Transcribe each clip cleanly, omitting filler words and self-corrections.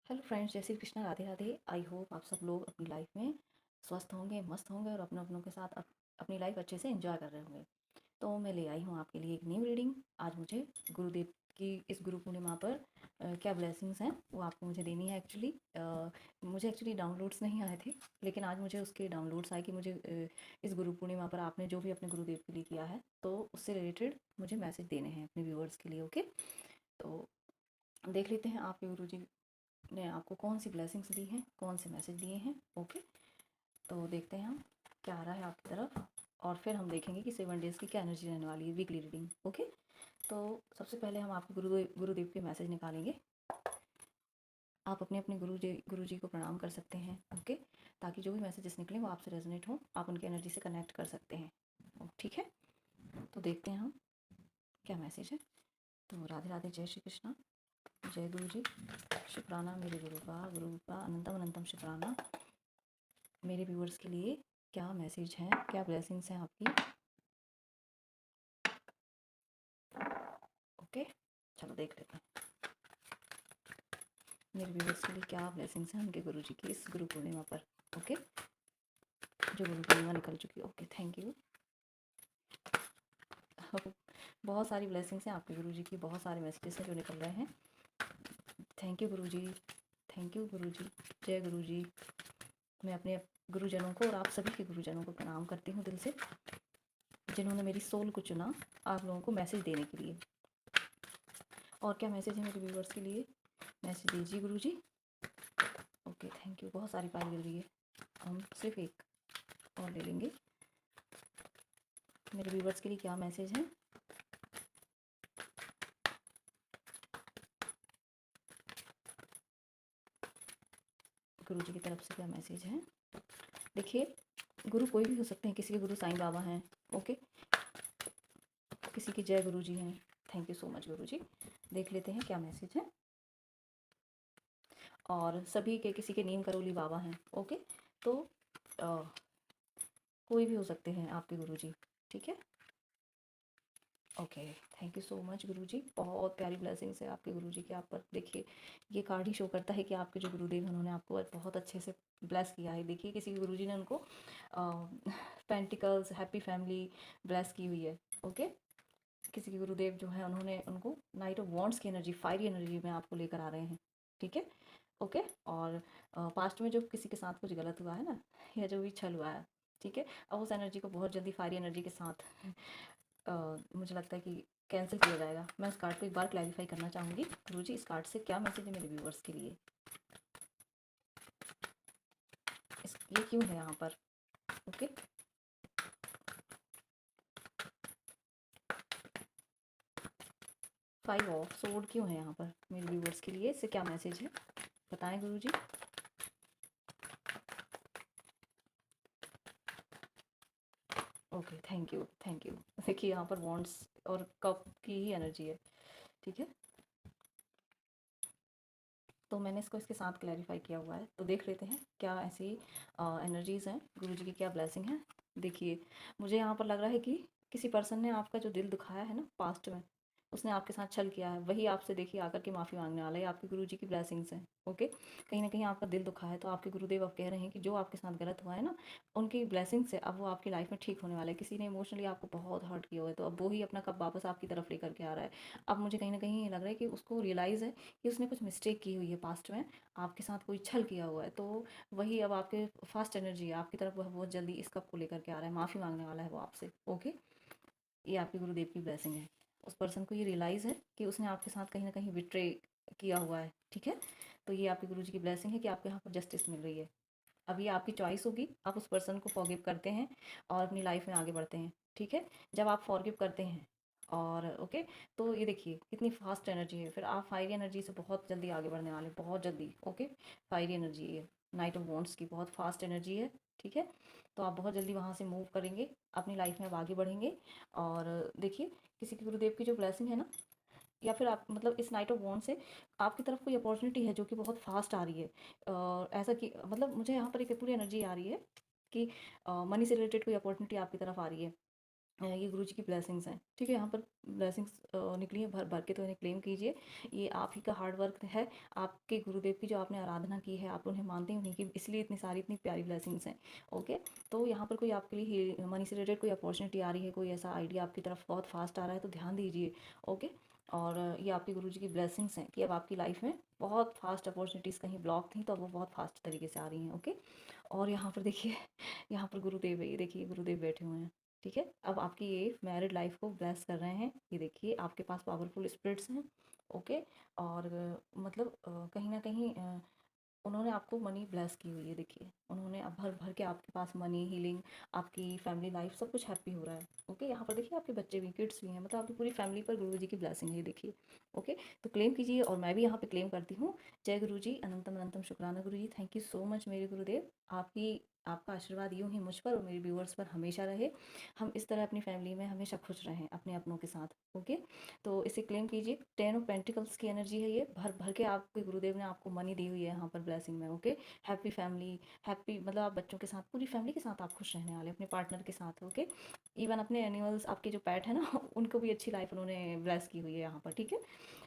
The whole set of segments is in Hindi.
हेलो फ्रेंड्स, जय श्री कृष्णा, राधे राधे। आई होप आप सब लोग अपनी लाइफ में स्वस्थ होंगे, मस्त होंगे और अपनों अपनों के साथ अपनी लाइफ अच्छे से एंजॉय कर रहे होंगे। तो मैं ले आई हूँ आपके लिए एक न्यू रीडिंग। आज मुझे गुरुदेव की इस गुरु पूर्णिमा पर क्या ब्लेसिंग्स हैं वो आपको मुझे देनी है। मुझे एक्चुअली डाउनलोड्स नहीं आए थे, लेकिन आज मुझे उसके डाउनलोड्स आए कि मुझे इस गुरु पूर्णिमा पर आपने जो भी अपने गुरुदेव के लिए किया है तो उससे रिलेटेड मुझे मैसेज देने हैं अपने व्यूअर्स के लिए। ओके, तो देख लेते हैं आपके गुरु जी ने आपको कौन सी ब्लेसिंग्स दी हैं, कौन से मैसेज दिए हैं। ओके, तो देखते हैं हम क्या आ रहा है आपकी तरफ, और फिर हम देखेंगे कि 7 डेज़ की क्या एनर्जी रहने वाली है, वीकली रीडिंग। ओके, तो सबसे पहले हम आपके गुरुदेव के मैसेज निकालेंगे। आप अपने अपने गुरु जी को प्रणाम कर सकते हैं। ओके, ताकि जो भी मैसेजेस निकलें वो आपसे रेजोनेट हो, आप उनकी एनर्जी से कनेक्ट कर सकते हैं। ठीक है, तो देखते हैं हम क्या मैसेज है। तो राधे राधे, जय श्री कृष्णा, जय गुरु जी, शुक्राना मेरे गुरु का अनंतम अनंतम शुक्राना। मेरे व्यूअर्स के लिए क्या मैसेज हैं, क्या ब्लेसिंग्स हैं आपकी। ओके, चलो देख लेते हैं मेरे व्यूअर्स के लिए क्या ब्लेसिंग्स हैं उनके गुरु जी की इस गुरु पूर्णिमा पर। ओके, जो गुरु पूर्णिमा निकल चुकी है। Okay, thank you. बहुत सारी ब्लेसिंग्स हैं आपके गुरु जी की, बहुत सारे मैसेजेस हैं जो निकल रहे हैं। Thank you Guru ji, thank you गुरु जी, जय गुरु जी। मैं अपने गुरुजनों को और आप सभी के गुरुजनों को प्रणाम करती हूँ दिल से, जिन्होंने मेरी सोल को चुना आप लोगों को मैसेज देने के लिए। और क्या मैसेज है मेरे व्यूवर्स के लिए, मैसेज दीजिए गुरु जी। Okay, thank you. बहुत सारी पाई मिल रही है, हम सिर्फ एक और ले लेंगे। मेरे व्यूवर्स के लिए क्या मैसेज है, गुरु जी की तरफ से क्या मैसेज है। देखिए, गुरु कोई भी हो सकते हैं, किसी के गुरु साईं बाबा हैं। ओके, किसी के जय गुरु जी हैं। थैंक यू सो मच गुरु जी। देख लेते हैं क्या मैसेज है। और सभी के, किसी के नीम करोली बाबा हैं। ओके, तो कोई भी हो सकते हैं आपके गुरु जी। ठीक है, okay, thank you so much गुरु जी। बहुत प्यारी ब्लेसिंग्स है आपके गुरु जी के आप पर। देखिए, ये कार्ड ही शो करता है कि आपके जो गुरुदेव हैं उन्होंने आपको बहुत अच्छे से ब्लेस किया है। देखिए, किसी गुरु जी ने उनको पेंटिकल्स, हैप्पी फैमिली ब्लेस की हुई है। ओके, किसी के गुरुदेव जो है उन्होंने उनको नाइट ऑफ वॉन्ड्स की एनर्जी, फायरी एनर्जी में आपको लेकर आ रहे हैं। ठीक है, ओके। और पास्ट में जो किसी के साथ कुछ गलत हुआ है ना, या जो भी छल हुआ है, ठीक है, अब उस एनर्जी को बहुत जल्दी फायरी एनर्जी के साथ मुझे लगता है कि कैंसिल किया जाएगा। मैं इस कार्ड को एक बार क्लैरिफाई करना चाहूँगी। गुरुजी, इस कार्ड से क्या मैसेज है मेरे व्यूवर्स के लिए, ये क्यों है यहाँ पर। ओके, 5 ऑफ सोर्ड क्यों है यहाँ पर मेरे व्यूवर्स के लिए, इससे क्या मैसेज है बताएं गुरुजी। Okay, thank you, thank you. देखिए, यहाँ पर वॉन्ड्स और कप की ही एनर्जी है। ठीक है, तो मैंने इसको इसके साथ क्लैरिफाई किया हुआ है। तो देख लेते हैं क्या ऐसी एनर्जीज़ हैं, गुरुजी की क्या ब्लेसिंग है। देखिए, मुझे यहाँ पर लग रहा है कि किसी पर्सन ने आपका जो दिल दुखाया है ना पास्ट में, उसने आपके साथ छल किया है, वही आपसे देखिए आकर के माफ़ी मांगने वाला है। आपके गुरुजी की ब्लेसिंग्स हैं। ओके, कहीं ना कहीं आपका दिल दुखा है, तो आपके गुरुदेव अब कह रहे हैं कि जो आपके साथ गलत हुआ है ना, उनकी ब्लेसिंग से अब वो आपकी लाइफ में ठीक होने वाला है। किसी ने इमोशनली आपको बहुत हर्ट किया हुआ है, तो अब वो ही अपना कप वापस आपकी तरफ लेकर के आ रहा है। अब मुझे कहीं ना कहीं ये लग रहा है कि उसको रियलाइज़ है कि उसने कुछ मिस्टेक की हुई है पास्ट में, आपके साथ कोई छल किया हुआ है। तो वही अब आपके फास्ट एनर्जी है आपकी तरफ, वह बहुत जल्दी इस कप को लेकर के आ रहा है, माफ़ी मांगने वाला है वो आपसे। ओके, ये आपके गुरुदेव की ब्लेसिंग है। उस पर्सन को ये रियलाइज़ है कि उसने आपके साथ कहीं ना कहीं बिट्रे किया हुआ है। ठीक है, तो ये आपके गुरु जी की ब्लेसिंग है कि आपको यहाँ पर जस्टिस मिल रही है। अब ये आपकी चॉइस होगी, आप उस पर्सन को फॉरगिव करते हैं और अपनी लाइफ में आगे बढ़ते हैं। ठीक है, जब आप फॉरगिव करते हैं और ओके, तो ये देखिए कितनी फास्ट एनर्जी है, फिर आप फायरी एनर्जी से बहुत जल्दी आगे बढ़ने वाले, बहुत जल्दी। ओके, फायरी एनर्जी है, नाइट ऑफ वॉन्ड्स की बहुत फास्ट एनर्जी है। ठीक है, तो आप बहुत जल्दी वहाँ से मूव करेंगे, अपनी लाइफ में आप आगे बढ़ेंगे। और देखिए, किसी के गुरुदेव की जो ब्लेसिंग है ना, या फिर आप मतलब इस नाइट ऑफ वॉन्ड से आपकी तरफ कोई अपॉर्चुनिटी है जो कि बहुत फास्ट आ रही है। ऐसा कि मतलब मुझे यहाँ पर एक पूरी एनर्जी आ रही है कि मनी से रिलेटेड कोई अपॉर्चुनिटी आपकी तरफ आ रही है। ये गुरु जी की ब्लेसिंग्स हैं, ठीक है। यहाँ पर ब्लेसिंग्स निकली है भर भर के, तो इन्हें क्लेम कीजिए। ये आप ही का हार्ड वर्क है, आपके गुरुदेव की जो आपने आराधना की है, आप उन्हें मानते हैं, उन्हीं की इसलिए इतनी सारी इतनी प्यारी ब्लेसिंग्स हैं। ओके, तो यहाँ पर कोई आपके लिए मनी से रिलेटेड कोई अपॉर्चुनिटी आ रही है, कोई ऐसा आइडिया आपकी तरफ बहुत फास्ट आ रहा है, तो ध्यान दीजिए। ओके, और ये आपके गुरु जी की ब्लेसिंग्स हैं कि अब आपकी लाइफ में बहुत फास्ट अपॉर्चुनिटीज़ कहीं ब्लॉक थी, तो अब वो बहुत फास्ट तरीके से आ रही हैं। ओके, और यहाँ पर देखिए यहाँ पर गुरुदेव है, ये देखिए गुरुदेव बैठे हुए हैं, ठीक है। अब आपकी ये मैरिड लाइफ को ब्लेस कर रहे हैं, ये देखिए आपके पास पावरफुल स्पिरिट्स हैं। ओके, और मतलब कहीं ना कहीं उन्होंने आपको मनी ब्लेस की हुई है, देखिए उन्होंने अब भर भर के आपके पास मनी, हीलिंग, आपकी फैमिली लाइफ सब कुछ हैप्पी हो रहा है। ओके, यहाँ पर देखिए आपके बच्चे भी, किड्स भी हैं, मतलब आपकी पूरी फैमिली पर गुरु जी की ब्लेसिंग है, ये देखिए। ओके, तो क्लेम कीजिए, और मैं भी यहाँ पे क्लेम करती हूँ। जय गुरु जी, अनंतम अनंतम शुक्राना गुरु जी, थैंक यू सो मच मेरे गुरुदेव। आपकी आपका आशीर्वाद यूँ ही मुझ पर और मेरे व्यूअर्स पर हमेशा रहे। हम इस तरह अपनी फैमिली में हमेशा खुश रहें अपने अपनों के साथ। ओके, तो इसे क्लेम कीजिए। 10 ऑफ पेंटिकल्स की एनर्जी है ये, भर भर के आपके गुरुदेव ने आपको मनी दी हुई है यहाँ पर ब्लेसिंग में। ओके, हैप्पी फैमिली, हैप्पी मतलब आप बच्चों के साथ, पूरी फैमिली के साथ आप खुश रहने वाले, अपने पार्टनर के साथ। ओके, इवन अपने एनिमल्स, आपके जो पेट है ना उनको भी अच्छी लाइफ उन्होंने ब्लेस की हुई है यहाँ पर, ठीक है।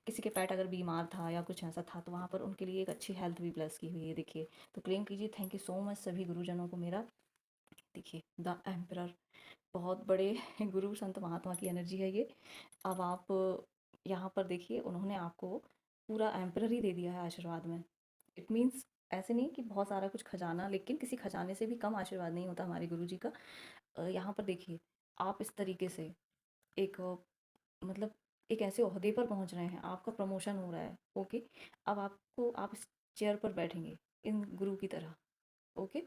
किसी के पेट अगर बीमार था या कुछ ऐसा था, तो वहाँ पर उनके लिए एक अच्छी हेल्थ भी ब्लेस की हुई है, देखिए। तो क्लेम कीजिए। थैंक यू सो मच सभी गुरुजनों को मेरा। देखिए द एम्परर, बहुत बड़े गुरु संत महात्मा की एनर्जी है ये। अब आप यहाँ पर देखिए, उन्होंने आपको पूरा एम्परर ही दे दिया है आशीर्वाद में। इट मीन्स ऐसे नहीं कि बहुत सारा कुछ खजाना, लेकिन किसी खजाने से भी कम आशीर्वाद नहीं होता हमारे गुरु जी का। यहाँ पर देखिए आप इस तरीके से एक मतलब एक ऐसे ओहदे पर पहुँच रहे हैं, आपका प्रमोशन हो रहा है। ओके, अब आपको, आप इस चेयर पर बैठेंगे इन गुरु की तरह। ओके,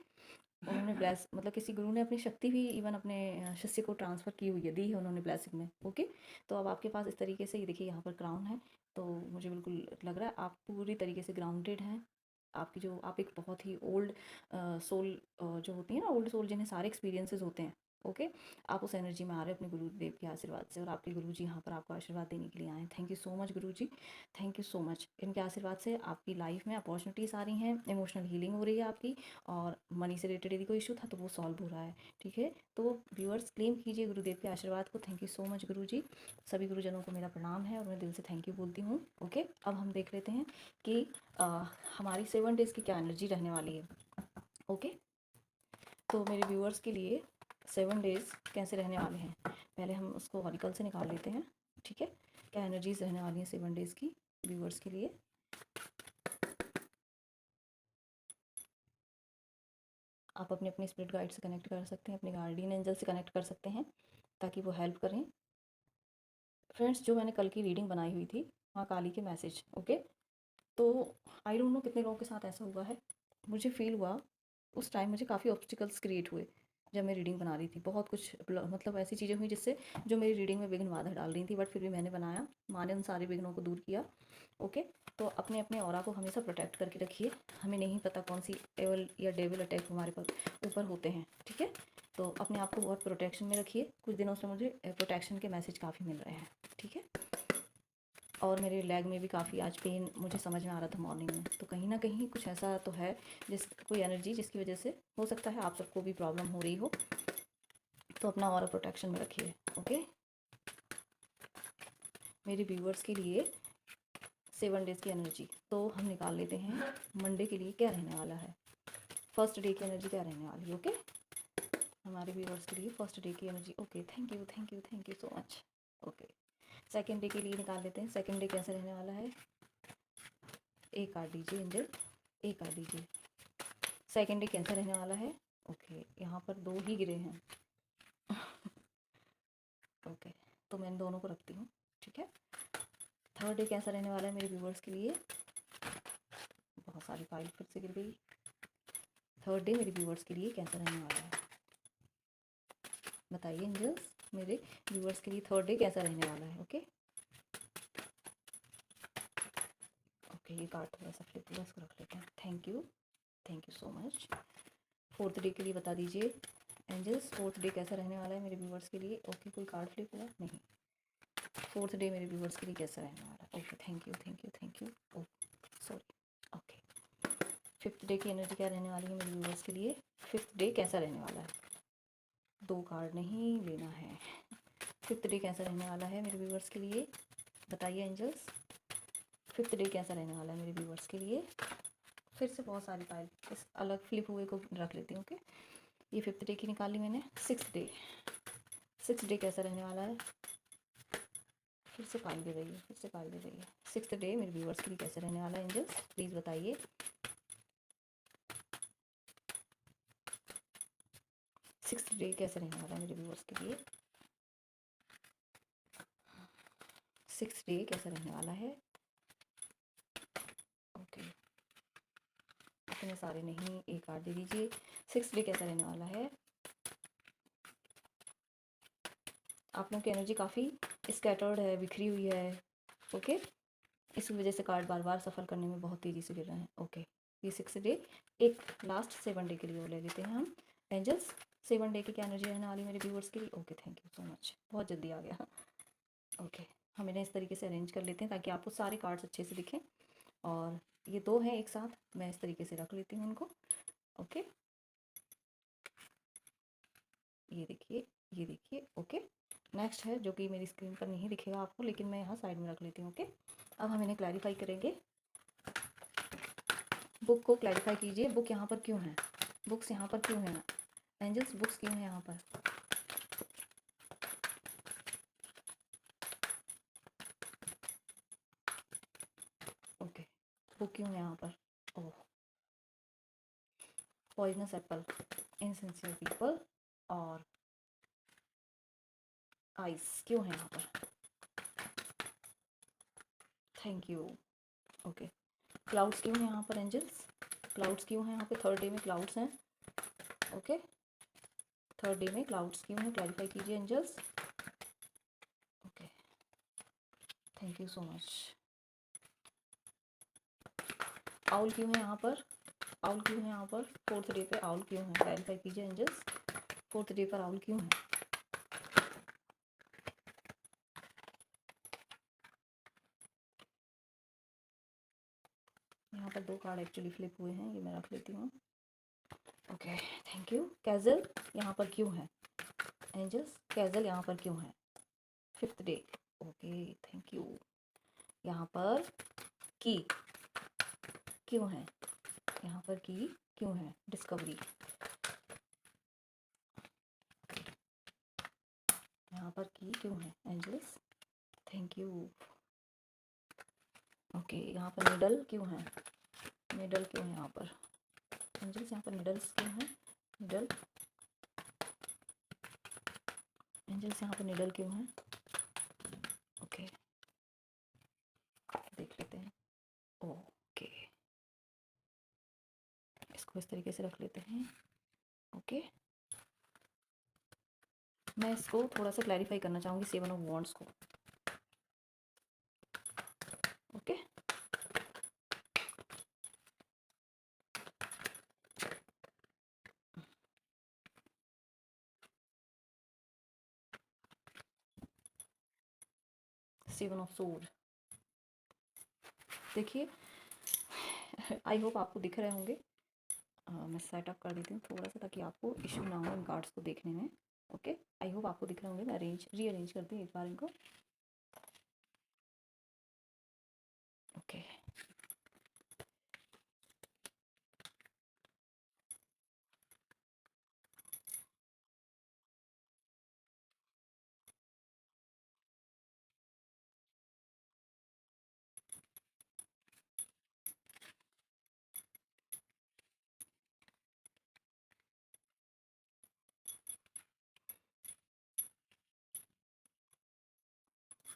उन्होंने ब्लेस, मतलब किसी गुरु ने अपनी शक्ति भी इवन अपने शिष्य को ट्रांसफ़र की हुई है, दी है उन्होंने ब्लेसिंग में। ओके, तो अब आपके पास इस तरीके से, ये देखिए यहाँ पर क्राउन है, तो मुझे बिल्कुल लग रहा है आप पूरी तरीके से ग्राउंडेड हैं। आपकी जो, आप एक बहुत ही ओल्ड सोल जो होती है ना, ओल्ड सोल जिन्हें सारे एक्सपीरियंसेस होते हैं। ओके, आप उस एनर्जी में आ रहे हैं अपने गुरुदेव के आशीर्वाद से, और आपके गुरु जी यहाँ पर आपको आशीर्वाद देने के लिए आए हैं। Thank you so much Guru ji, thank you so much. इनके आशीर्वाद से आपकी लाइफ में अपॉर्चुनिटीज़ आ रही हैं, इमोशनल हीलिंग हो रही है आपकी, और मनी से रिलेटेड यदि कोई इशू था तो वो सॉल्व हो रहा है, ठीक है। तो व्यूअर्स क्लेम कीजिए गुरुदेव के आशीर्वाद को। थैंक यू सो मच गुरु जी, सभी गुरुजनों को मेरा प्रणाम है और मैं दिल से थैंक यू बोलती हूँ। ओके, अब हम देख लेते हैं कि हमारी 7 डेज़ की क्या एनर्जी रहने वाली है। ओके, तो मेरे व्यूअर्स के लिए 7 डेज़ कैसे रहने वाले हैं, पहले हम उसको ऑरिकल से निकाल लेते हैं, ठीक है। क्या एनर्जीज रहने वाली हैं 7 डेज़ की व्यूअर्स के लिए। आप अपने अपने स्पिरिट गाइड से कनेक्ट कर सकते हैं, अपने गार्डियन एंजल से कनेक्ट कर सकते हैं, ताकि वो हेल्प करें। फ्रेंड्स, जो मैंने कल की रीडिंग बनाई हुई थी, माँ काली के मैसेज, ओके, तो आई डोंट नो कितने लोगों के साथ ऐसा हुआ है, मुझे फ़ील हुआ उस टाइम मुझे काफ़ी ऑब्स्टिकल्स क्रिएट हुए जब मैं रीडिंग बना रही थी। बहुत कुछ मतलब ऐसी चीज़ें हुई जिससे, जो मेरी रीडिंग में विघ्न बाधा डाल रही थी, बट फिर भी मैंने बनाया, माँ ने उन सारे विघ्नों को दूर किया। ओके, तो अपने अपने ऑरा को हमेशा प्रोटेक्ट करके रखिए, हमें नहीं पता कौन सी एवल या डेविल अटैक हमारे पास ऊपर होते हैं, ठीक है। तो अपने आप को बहुत प्रोटेक्शन में रखिए। कुछ दिनों से मुझे प्रोटेक्शन के मैसेज काफ़ी मिल रहे हैं, ठीक है। और मेरे लेग में भी काफ़ी आज पेन मुझे समझ में आ रहा था मॉर्निंग में, तो कहीं ना कहीं कुछ ऐसा तो है, जिस कोई एनर्जी जिसकी वजह से हो सकता है आप सबको भी प्रॉब्लम हो रही हो, तो अपना और प्रोटेक्शन में रखिए। ओके, मेरे व्यूअर्स के लिए 7 डेज़ की एनर्जी तो हम निकाल लेते हैं। मंडे के लिए क्या रहने वाला है, फर्स्ट डे की एनर्जी क्या रहने वाली है। ओके, हमारे व्यूअर्स के लिए फर्स्ट डे की energy. Okay, thank you thank you thank you so much. Okay, second day के लिए निकाल लेते हैं, सेकेंड डे कैसे रहने वाला है। एक कार्ड दीजिए एंजल, एक कार्ड दीजिए। सेकेंड डे कैसा रहने वाला है। ओके, यहाँ पर 2 ही गिरे हैं ओके, तो मैं इन दोनों को रखती हूँ, ठीक है। थर्ड डे कैसा रहने वाला है मेरे व्यूवर्स के लिए। बहुत सारी फाइल फिर से गिर गई। थर्ड डे मेरे व्यूवर्स के लिए कैसा रहने वाला है, बताइए एंजल्स, मेरे व्यूवर्स के लिए थर्ड डे कैसा रहने वाला है। ओके ओके, ये कार्ड थोड़ा सा फ्लिप हुआ, इसको रख लेते हैं। Thank you so much. Fourth day के लिए बता दीजिए एंजल्स, फोर्थ डे कैसा रहने वाला है मेरे व्यूवर्स के लिए। ओके, कोई कार्ड फ्लिप हुआ नहीं। फोर्थ डे मेरे व्यूवर्स के लिए कैसा रहने वाला है। Okay, thank you. Oh sorry. Okay, fifth day की एनर्जी क्या रहने वाली है मेरे व्यूवर्स के लिए। फिफ्थ डे कैसा रहने वाला है। 2 कार्ड नहीं लेना है, 5th डे कैसा रहने वाला है मेरे व्यूवर्स के लिए, बताइए एंजल्स। 5th डे कैसा रहने वाला है मेरे व्यूवर्स के लिए। फिर से बहुत सारी फाइल इस अलग फ्लिप हुए को रख लेती हूँ। ओके, ये 5th डे की निकाली मैंने। 6th डे कैसा रहने वाला है, फिर से फाइल दे रही है, फिर से फाइल दे रही है। 6th डे मेरे व्यूवर्स के लिए कैसे रहने वाला है एंजल्स, प्लीज़ बताइए। 6th डे कैसे रहने वाला है मेरे व्यूवर्स के लिए। 6th डे कैसा रहने वाला है। ओके, इतने सारे नहीं, एक कार्ड दे दीजिए। 6th डे कैसा रहने वाला है। आप लोगों की एनर्जी काफ़ी स्कैटर्ड है, बिखरी हुई है। ओके, इस वजह से कार्ड बार बार सफल करने में बहुत तेज़ी से गिर रहे हैं। ओके, ये 6th डे। एक लास्ट 7 डे के लिए वो ले लेते हैं हम एंजल्स। 7 डे की क्या एनर्जी रहने वाली मेरे व्यूवर्स के लिए। Okay, thank you so much, बहुत जल्दी आ गया। ओके, हम इन्हें इस तरीके से अरेंज कर लेते हैं ताकि आपको सारे कार्ड्स अच्छे से दिखें। और ये 2 हैं एक साथ, मैं इस तरीके से रख लेती हूँ इनको। ओके, ये देखिए, ये देखिए। ओके, नेक्स्ट है जो कि मेरी स्क्रीन पर नहीं दिखेगा आपको, लेकिन मैं यहाँ साइड में रख लेती हूँ। ओके, अब हम इन्हें क्लैरिफाई करेंगे। बुक को क्लैरिफाई कीजिए, बुक यहाँ पर क्यों है, बुक्स यहाँ पर क्यों है एंजल्स, बुक्स क्यों है यहाँ पर। ओके, बुक क्यों है यहाँ पर। ओह, पॉइजनस एप्पल, इनसिंसियर पीपल और आइस क्यों है यहाँ पर। Thank you. ओके, क्लाउड्स क्यों है यहाँ पर एंजल्स, क्लाउड्स क्यों है यहाँ पे। 3rd डे में क्लाउड्स हैं। ओके, 3rd डे में क्लाउड्स क्यों है, क्लैरिफाई कीजिए angels. Okay, thank you so much. Owl क्यों है यहाँ पर, आउल क्यों है यहाँ पर। 4th डे पे आउल क्यों है, क्लैरिफाई कीजिए एंजल्स। 4th डे पर आउल क्यों है। यहाँ पर 2 कार्ड एक्चुअली फ्लिप हुए हैं, ये मैं रख लेती हूँ। Okay, thank you. कैजल यहाँ पर क्यों है एंजल्स, कैजल यहाँ पर क्यों है। 5th day. Okay, thank you. यहाँ पर की क्यों है, यहाँ पर की क्यों है। डिस्कवरी, यहाँ पर की क्यों है एंजल्स। Thank you. ओके, यहाँ पर निडल क्यों है, निडल क्यों है यहाँ पर एंजल्स, यहाँ पर निडल्स क्यों है, निडल एंजल्स, यहाँ पर निडल क्यों है। ओके, देख लेते हैं। ओके, इसको इस तरीके से रख लेते हैं। ओके, मैं इसको थोड़ा सा क्लैरिफाई करना चाहूँगी 7 ऑफ वॉन्ड्स को। Okay, seven of sword. देखिए, आई होप आपको दिख रहे होंगे। मैं सेटअप कर देती हूँ थोड़ा सा ताकि आपको इशू ना हो इन कार्ड्स को देखने में। ओके, आई होप आपको दिख रहे होंगे। मैं रीअरेंज करती हूँ एक बार इनको। ओके,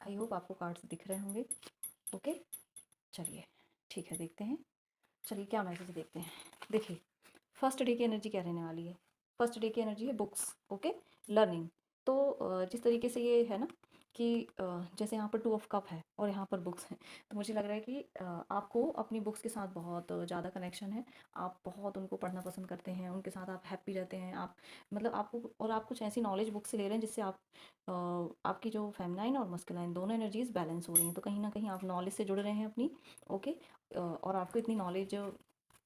आई होप आपको कार्ड्स दिख रहे होंगे। ओके, चलिए ठीक है, देखते हैं। चलिए क्या मैसेज देखते हैं। देखिए, 1st डे की एनर्जी क्या रहने वाली है। 1st डे की एनर्जी है बुक्स। Okay, learning. तो जिस तरीके से ये है ना कि जैसे यहाँ पर 2 ऑफ कप है और यहाँ पर बुक्स हैं, तो मुझे लग रहा है कि आपको अपनी बुक्स के साथ बहुत ज़्यादा कनेक्शन है। आप बहुत उनको पढ़ना पसंद करते हैं, उनके साथ आप हैप्पी रहते हैं। आप मतलब आपको, और आप कुछ ऐसी नॉलेज बुक से ले रहे हैं जिससे आप आपकी जो फेमिनाइन और मस्कुलाइन दोनों एनर्जीज बैलेंस हो रही हैं। तो कहीं ना कहीं आप नॉलेज से जुड़ रहे हैं अपनी। ओके, और आपको इतनी नॉलेज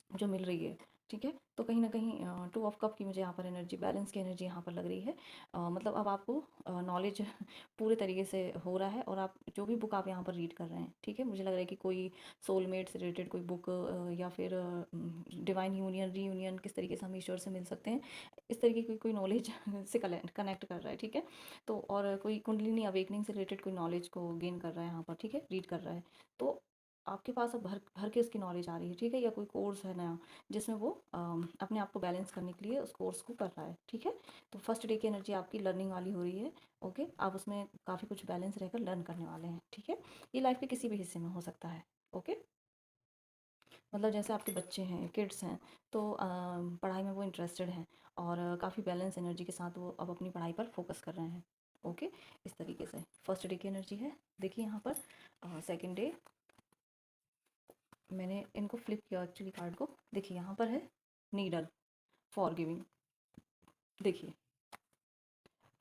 जो मिल रही है ठीक है। तो कहीं न कहीं 2 ऑफ कप की मुझे यहाँ पर एनर्जी, बैलेंस की एनर्जी यहाँ पर लग रही है। मतलब अब आपको नॉलेज पूरे तरीके से हो रहा है, और आप जो भी बुक आप यहाँ पर रीड कर रहे हैं, ठीक है, मुझे लग रहा है कि कोई सोलमेट से रिलेटेड कोई बुक, या फिर डिवाइन यूनियन, रीयूनियन, किस तरीके से हम ईश्वर से मिल सकते हैं, इस तरीके की कोई नॉलेज से कनेक्ट कर रहा है, ठीक है। तो और कोई कुंडलिनी अवेकनिंग से रिलेटेड कोई नॉलेज को गेन कर रहा है यहाँ पर, ठीक है, रीड कर रहा है। तो आपके पास अब भर भर के उसकी नॉलेज आ रही है, ठीक है, या कोई कोर्स है नया जिसमें वो अपने आप को बैलेंस करने के लिए उस कोर्स को कर रहा है, ठीक है। तो फर्स्ट डे की एनर्जी आपकी लर्निंग वाली हो रही है। ओके, आप उसमें काफ़ी कुछ बैलेंस रहकर लर्न करने वाले हैं, ठीक है। ये लाइफ के किसी भी हिस्से में हो सकता है। ओके, मतलब जैसे आपके बच्चे हैं, किड्स हैं, तो पढ़ाई में वो इंटरेस्टेड हैं, और काफ़ी बैलेंस एनर्जी के साथ वो अब अपनी पढ़ाई पर फोकस कर रहे हैं। ओके, इस तरीके से फर्स्ट डे की एनर्जी है। देखिए यहाँ पर सेकेंड डे, मैंने इनको फ्लिप किया एक्चुअली कार्ड को। देखिए यहाँ पर है नीडल, फॉरगिविंग। देखिए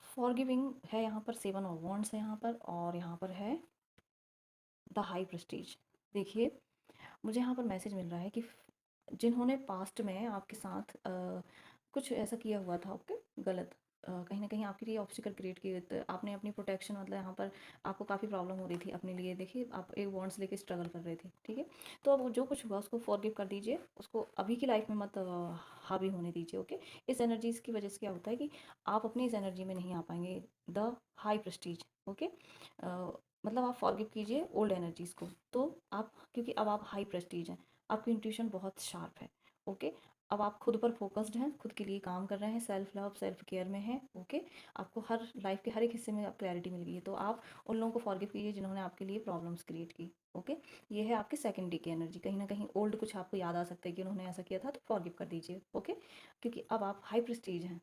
फॉरगिविंग है यहाँ पर, 7 ऑफ वॉन्ड्स है यहाँ पर, और यहाँ पर है द हाई प्रेस्टीज। देखिए मुझे यहाँ पर मैसेज मिल रहा है कि जिन्होंने पास्ट में आपके साथ कुछ ऐसा किया हुआ था, ओके, गलत, कहीं ना कहीं आपके लिए ऑब्स्टिकल क्रिएट किए, तो आपने अपनी प्रोटेक्शन, मतलब यहाँ पर आपको काफ़ी प्रॉब्लम हो रही थी अपने लिए। देखिए आप एक बॉन्ड्स लेके स्ट्रगल कर रहे थे, ठीक है। तो अब जो कुछ हुआ उसको फॉरगिव कर दीजिए, उसको अभी की लाइफ में मत हावी होने दीजिए। ओके, इस एनर्जीज की वजह से क्या होता है कि आप अपनी इस एनर्जी में नहीं आ पाएंगे, द हाई प्रेस्टीज। ओके, मतलब आप फॉरगिव कीजिए ओल्ड एनर्जीज़ को, तो आप, क्योंकि अब आप हाई प्रेस्टीज हैं, आपकी इंट्यूशन बहुत शार्प है। ओके, अब आप खुद पर फोकस्ड हैं, खुद के लिए काम कर रहे हैं, सेल्फ लव, सेल्फ केयर में हैं। ओके, आपको हर लाइफ के हर एक हिस्से में आप क्लैरिटी मिल गई है, तो आप उन लोगों को फॉरगिव कीजिए जिन्होंने आपके लिए प्रॉब्लम्स क्रिएट की। ओके, ये है आपकी सेकंड डे की एनर्जी। कहीं ना कहीं ओल्ड कुछ आपको याद आ सकता है कि उन्होंने ऐसा किया था, तो फॉरगिव कर दीजिए। ओके, क्योंकि अब आप हाई प्रेस्टीज हैं,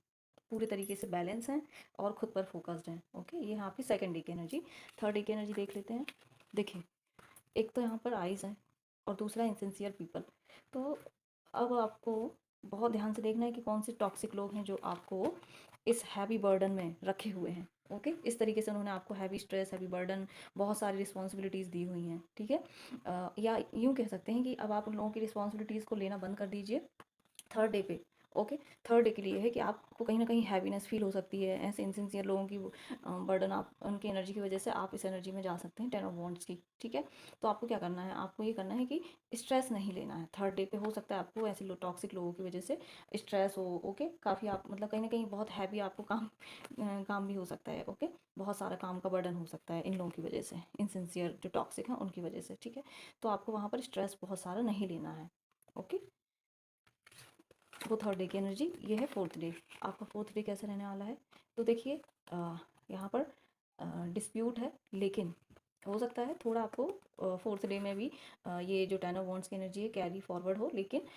पूरे तरीके से बैलेंस हैं, और खुद पर फोकस्ड हैं। ओके, ये है आपकी सेकंड डे की एनर्जी। थर्ड डे की एनर्जी देख लेते हैं। देखिए एक तो यहाँ पर आइज़ है, और दूसरा इंसिंसियर पीपल। तो अब आपको बहुत ध्यान से देखना है कि कौन से टॉक्सिक लोग हैं जो आपको इस हैवी बर्डन में रखे हुए हैं। ओके, इस तरीके से उन्होंने आपको हैवी स्ट्रेस, हैवी बर्डन, बहुत सारी रिस्पॉन्सिबिलिटीज़ दी हुई हैं, ठीक है। या यूँ कह सकते हैं कि अब आप उन लोगों की रिस्पॉन्सिबिलिटीज़ को लेना बंद कर दीजिए थर्ड डे पे। ओके, थर्ड डे के लिए है कि आपको कहीं ना कहीं हैवीनेस फील हो सकती है, ऐसे इनसिंसियर लोगों की बर्डन, आप उनकी एनर्जी की वजह से आप इस एनर्जी में जा सकते हैं, 10 ऑफ वॉन्ड्स की, ठीक है। तो आपको क्या करना है, आपको ये करना है कि स्ट्रेस नहीं लेना है थर्ड डे पे। हो सकता है आपको ऐसे टॉक्सिक लोगों की वजह से स्ट्रेस हो। ओके, काफ़ी आप, मतलब कहीं ना कहीं बहुत हैवी आपको काम भी हो सकता है। ओके, बहुत सारा काम का बर्डन हो सकता है इन लोगों की वजह से, इनसिंसियर जो टॉक्सिक हैं उनकी वजह से, ठीक है। तो आपको वहाँ पर स्ट्रेस बहुत सारा नहीं लेना है। ओके, वो थर्ड डे की एनर्जी। ये है फोर्थ डे। आपका फोर्थ डे कैसे रहने वाला है, तो देखिए यहाँ पर डिस्प्यूट है, लेकिन हो सकता है थोड़ा आपको फोर्थ डे में भी ये जो 10 ऑफ वॉन्ड्स की एनर्जी है कैरी फॉरवर्ड हो, लेकिन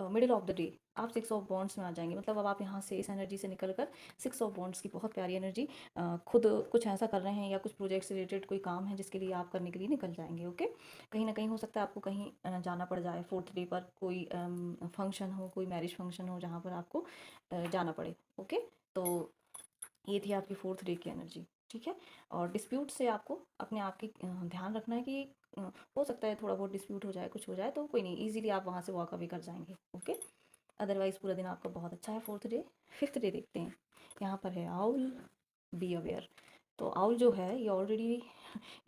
मिडिल ऑफ द डे आप 6 ऑफ वॉन्ड्स में आ जाएंगे। मतलब अब आप यहाँ से इस एनर्जी से निकल कर 6 ऑफ वॉन्ड्स की बहुत प्यारी एनर्जी, खुद कुछ ऐसा कर रहे हैं या कुछ प्रोजेक्ट से रिलेटेड कोई काम है जिसके लिए आप करने के लिए निकल जाएंगे। ओके, कहीं ना कहीं हो सकता है आपको कहीं जाना पड़ जाए फोर्थ डे पर, कोई फंक्शन हो, कोई मैरिज फंक्शन हो जहाँ पर आपको जाना पड़े। ओके, तो ये थी आपकी फोर्थ डे की एनर्जी, ठीक है। और डिस्प्यूट से आपको अपने आप की ध्यान रखना है कि हो सकता है थोड़ा बहुत डिस्प्यूट हो जाए, कुछ हो जाए, तो कोई नहीं, इजीली आप वहाँ से वॉक अवे कर जाएंगे। ओके, अदरवाइज पूरा दिन आपका बहुत अच्छा है फोर्थ डे। फिफ्थ डे देखते हैं। यहाँ पर है आउल, बी अवेयर। तो आउल जो है ये ऑलरेडी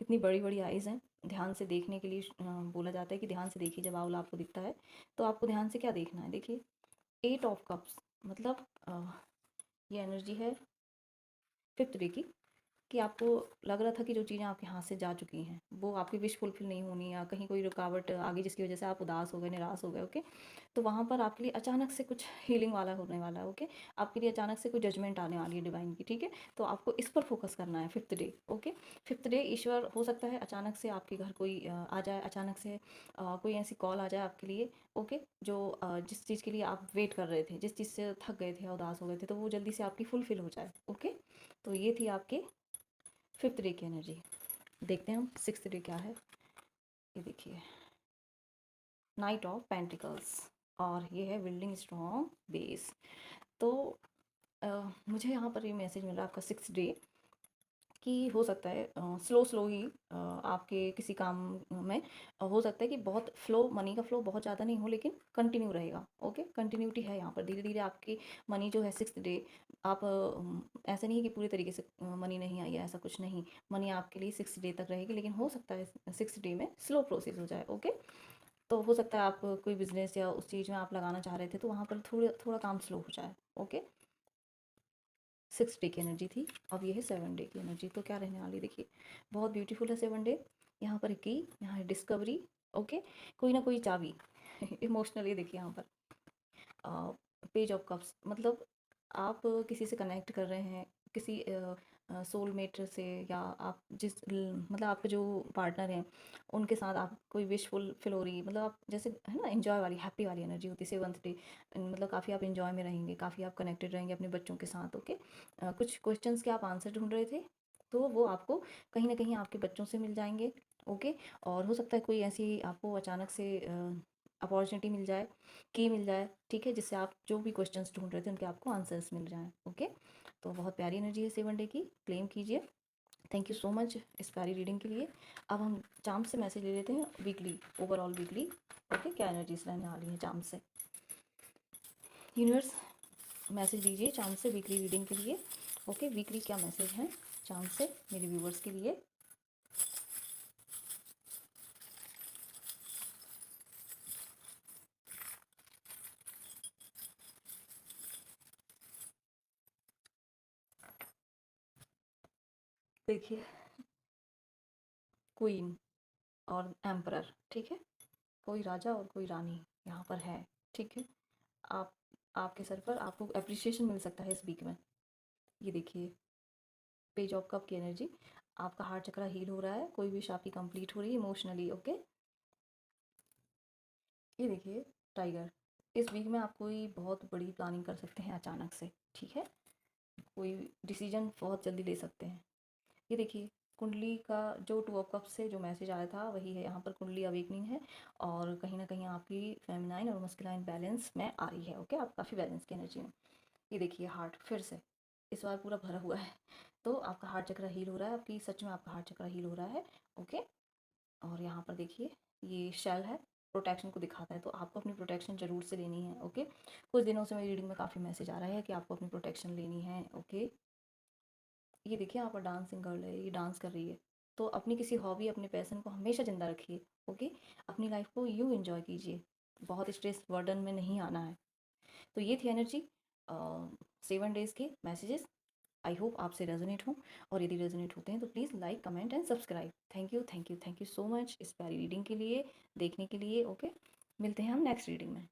इतनी बड़ी बड़ी आइज़ हैं, ध्यान से देखने के लिए बोला जाता है कि ध्यान से देखिए जब आउल आपको दिखता है। तो आपको ध्यान से क्या देखना है, देखिए 8 ऑफ कप्स, मतलब ये एनर्जी है फिफ्थ डे की, कि आपको लग रहा था कि जो चीज़ें आपके हाथ से जा चुकी हैं वो आपकी विश फुलफिल नहीं होनी, या कहीं कोई रुकावट आ गई जिसकी वजह से आप उदास हो गए, निराश हो गए। ओके, तो वहाँ पर आपके लिए अचानक से कुछ हीलिंग वाला होने वाला है। ओके, आपके लिए अचानक से कोई जजमेंट आने वाली है डिवाइन की, ठीक है। तो आपको इस पर फोकस करना है fifth day. Okay, fifth day ईश्वर हो सकता है अचानक से आपके घर कोई आ जाए, अचानक से कोई ऐसी कॉल आ जाए आपके लिए। ओके, जो जिस चीज़ के लिए आप वेट कर रहे थे, जिस चीज़ से थक गए थे, उदास हो गए थे, तो वो जल्दी से आपकी फुलफिल हो जाए। ओके, तो ये थी आपके फिफ्थ डे की एनर्जी। देखते हैं हम सिक्स्थ डे क्या है। ये देखिए नाइट ऑफ पेंटिकल्स, और ये है बिल्डिंग स्ट्रॉन्ग बेस। तो मुझे यहाँ पर ये मैसेज मिल रहा है आपका सिक्स्थ डे, कि हो सकता है स्लो स्लो ही आपके किसी काम में हो सकता है कि बहुत फ्लो, मनी का फ्लो बहुत ज़्यादा नहीं हो, लेकिन कंटिन्यू रहेगा। ओके, कंटिन्यूटी है यहाँ पर। धीरे धीरे आपकी मनी जो है सिक्स्थ डे, आप ऐसा नहीं है कि पूरे तरीके से मनी नहीं आई है, ऐसा कुछ नहीं। मनी आपके लिए सिक्स डे तक रहेगी, लेकिन हो सकता है सिक्स डे में स्लो प्रोसेस हो जाए। ओके, तो हो सकता है आप कोई बिजनेस या उस चीज़ में आप लगाना चाह रहे थे, तो वहाँ पर थोड़ा थोड़ा काम स्लो हो जाए। ओके, 6 डे की एनर्जी थी, अब ये है 7 डे की एनर्जी। तो क्या रहने वाली देखिए, बहुत ब्यूटीफुल है 7 डे। यहाँ पर की, यहाँ है डिस्कवरी। ओके, कोई ना कोई चाबी इमोशनली देखिए यहाँ पर पेज ऑफ कप्स, मतलब आप किसी से कनेक्ट कर रहे हैं, किसी सोलमेट से, या आप मतलब आपके जो पार्टनर हैं उनके साथ आप कोई विश फुलफिल हो रही, मतलब आप जैसे है ना एंजॉय वाली, हैप्पी वाली एनर्जी होती है 7th डे। मतलब काफ़ी आप एंजॉय में रहेंगे, काफ़ी आप कनेक्टेड रहेंगे अपने बच्चों के साथ। ओके, कुछ क्वेश्चंस के आप आंसर ढूंढ रहे थे, तो वो आपको कहीं ना कहीं आपके बच्चों से मिल जाएंगे। ओके, और हो सकता है कोई ऐसी आपको अचानक से अपॉर्चुनिटी मिल जाए, की मिल जाए, ठीक है, जिससे आप जो भी क्वेश्चंस ढूंढ रहे थे उनके आपको आंसर्स मिल जाएं। ओके, तो बहुत प्यारी एनर्जी है 7 डे की, क्लेम कीजिए। थैंक यू सो मच इस प्यारी रीडिंग के लिए। अब हम चार्म से मैसेज ले लेते हैं वीकली, ओवरऑल वीकली। ओके, क्या एनर्जीज रहने वाली हैं चार्म से। यूनिवर्स मैसेज दीजिए चार्म से वीकली रीडिंग के लिए। ओके, वीकली क्या मैसेज हैं चार्म से मेरे व्यूवर्स के लिए। देखिए, क्वीन और एम्परर, ठीक है, कोई राजा और कोई रानी यहाँ पर है। ठीक है, आप, आपके सर पर आपको अप्रिसिएशन मिल सकता है इस वीक में। ये देखिए, पेज ऑफ कप की एनर्जी, आपका हार्ट चक्रा हील हो रहा है, कोई विश आपकी कंप्लीट हो रही है इमोशनली। ओके, ये देखिए टाइगर, इस वीक में आप कोई बहुत बड़ी प्लानिंग कर सकते हैं अचानक से। ठीक है, कोई डिसीजन बहुत जल्दी ले सकते हैं। ये देखिए, कुंडली का जो 2 ऑफ कप्स से जो मैसेज आया था वही है यहाँ पर, कुंडली अवेकनिंग है, और कहीं ना कहीं आपकी फेमिनाइन और मस्कुलाइन बैलेंस में आ रही है। ओके, आप काफ़ी बैलेंस की एनर्जी में। ये देखिए हार्ट फिर से इस बार पूरा भरा हुआ है, तो आपका हार्ट चक्र हील हो रहा है, आपकी सच में आपका हार्ट चक्र हील हो रहा है। ओके, और यहाँ पर देखिए ये शेल है, प्रोटेक्शन को दिखाता है, तो आपको अपनी प्रोटेक्शन ज़रूर से लेनी है। ओके, कुछ दिनों से मेरी रीडिंग में काफ़ी मैसेज आ रहा है कि आपको अपनी प्रोटेक्शन लेनी है। ओके, ये देखिए यहाँ पर डांसिंग गर्ल है, ये डांस कर रही है, तो अपनी किसी हॉबी, अपने पैशन को हमेशा ज़िंदा रखिए। ओके, अपनी लाइफ को यूँ एंजॉय कीजिए, बहुत स्ट्रेस बर्डन में नहीं आना है। तो ये थी एनर्जी 7 डेज़ के मैसेजेस। आई होप आपसे रेजोनेट हों, और यदि रेजोनेट होते हैं तो please like, comment and subscribe. Thank you, thank you, thank you so much इस प्यारी रीडिंग के लिए, देखने के लिए। ओके, मिलते हैं हम नेक्स्ट रीडिंग में।